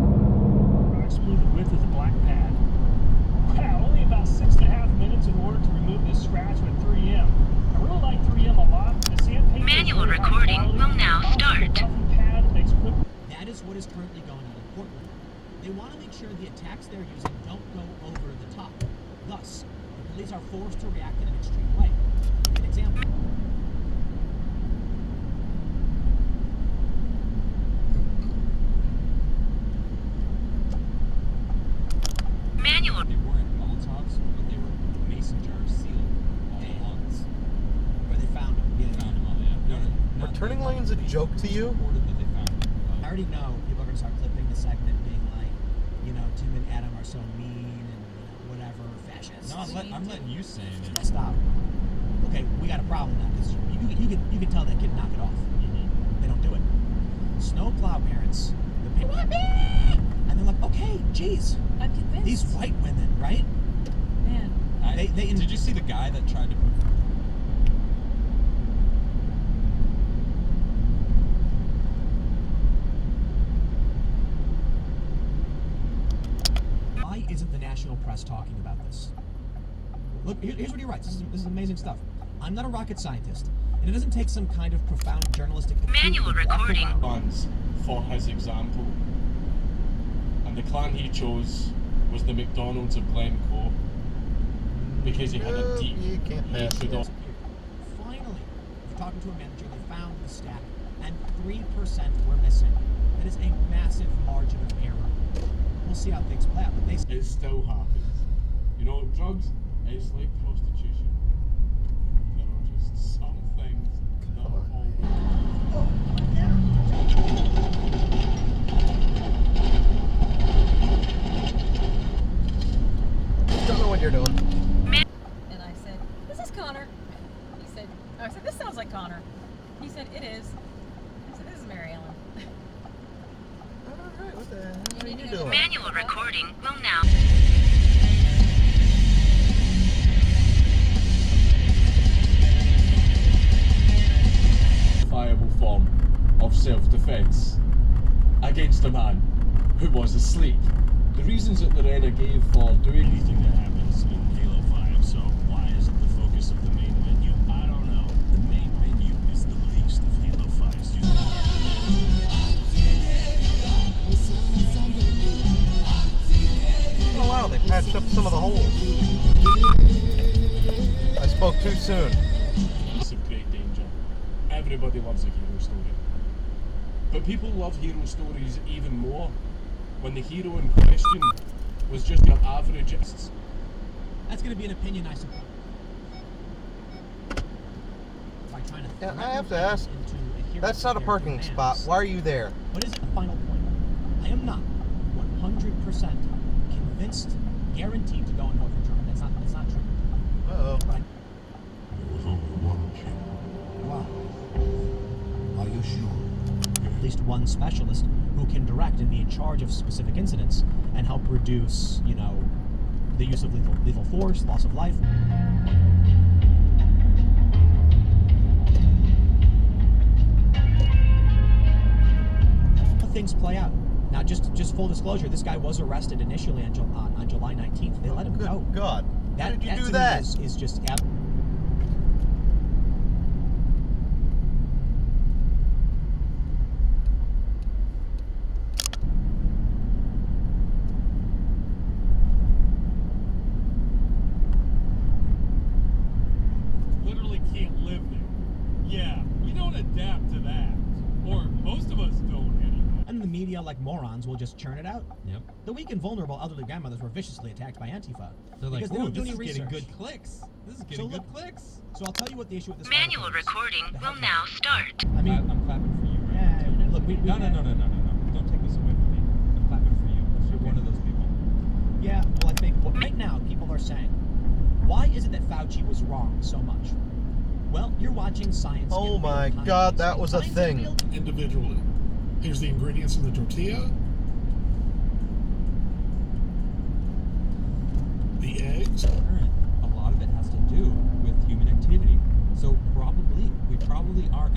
Approximately the width of the black pad. Wow, only about 6.5 minutes in order to remove this scratch with 3M. I really like 3M a lot. The sandpaper Manual recording will now start. Pad makes quick. That is what is currently going on in Portland. They want to make sure the attacks they're using don't go over the top. Thus, the police are forced to react in an extreme way. I'll give you an example. Manual. They weren't Molotovs, but they were mason jars sealed all at once. Where they found them. They found them all, yeah. Are turning lanes a joke to you? Reported that they found them. I already know people are going to start clipping the segment being like, Tim and Adam are so mean and whatever, fascists. No, I'm letting you say it. Stop. Okay, we got a problem now because you can tell that kid knock it off. They don't do it. Snowplow parents, and they're like, okay, geez, I'm convinced. these white women, right? Man. Did you see the guy that tried to? Why isn't the national press talking about this? Look, here's what he writes. This is amazing stuff. I'm not a rocket scientist, and it doesn't take some kind of profound journalistic Manual recording. Plans for his example, and the clan he chose was the McDonald's of Glencoe because he had a deep hatred of. Finally, after talking to a manager, they found the stack, and 3% were missing. That is a massive margin of error. We'll see how things play out, but they It still happens. You know, drugs, it's like prostitution. There are just some things that are Don't know what you're doing. And I said, this is Connor. I said, this sounds like Connor. He said, it is. I said, this is Mary Ellen. Alright, what the hell are you doing? Manual recording will now. viable form of self-defense against a man who was asleep. The reasons that Lorena gave for doing Anything that happens in Halo 5, so why is it the focus of the main menu? I don't know. The main menu is the least of Halo 5's users. Oh wow, they patched up some of the holes. I spoke too soon. It's of great danger. Everybody loves a hero story. But people love hero stories even more when the hero in question was just your average. That's going to be an opinion, I suppose. By trying to Yeah, I have to ask. into adherence That's to not a their parking demands. spot. Why are you there? What is the final point? I am not 100% convinced, guaranteed to go in Northern Germany. That's not true. Uh-oh. But There was only one king. wow. Are you sure? At least one specialist who can direct and be in charge of specific incidents and help reduce, the use of lethal force, loss of life. Things play out. Now, just full disclosure, this guy was arrested initially on July 19th. They let him Good go. God. How did you to do me that? Is just Literally can't live there. Yeah, we don't adapt to that. Or most of us don't anymore. and the media, like morons, will just churn it out. Yep. The weak and vulnerable elderly grandmothers were viciously attacked by Antifa. They're like, because they ooh, don't do this any is getting research. good clicks. This is So getting good look- clicks. So I'll tell you what the issue with this Manual article is. recording The will headline. now start. I mean, I'm clapping for you, right? yeah, look, we No. Don't take this away from me. I'm clapping for you. You're one of those people. Yeah, well, I think right now people are saying, why is it that Fauci was wrong so much? Well, you're watching science. Oh in my real time. God, that was a Science in thing. real- Individually. Here's the ingredients in the tortilla. current, a lot of it has to do with human activity. So we probably are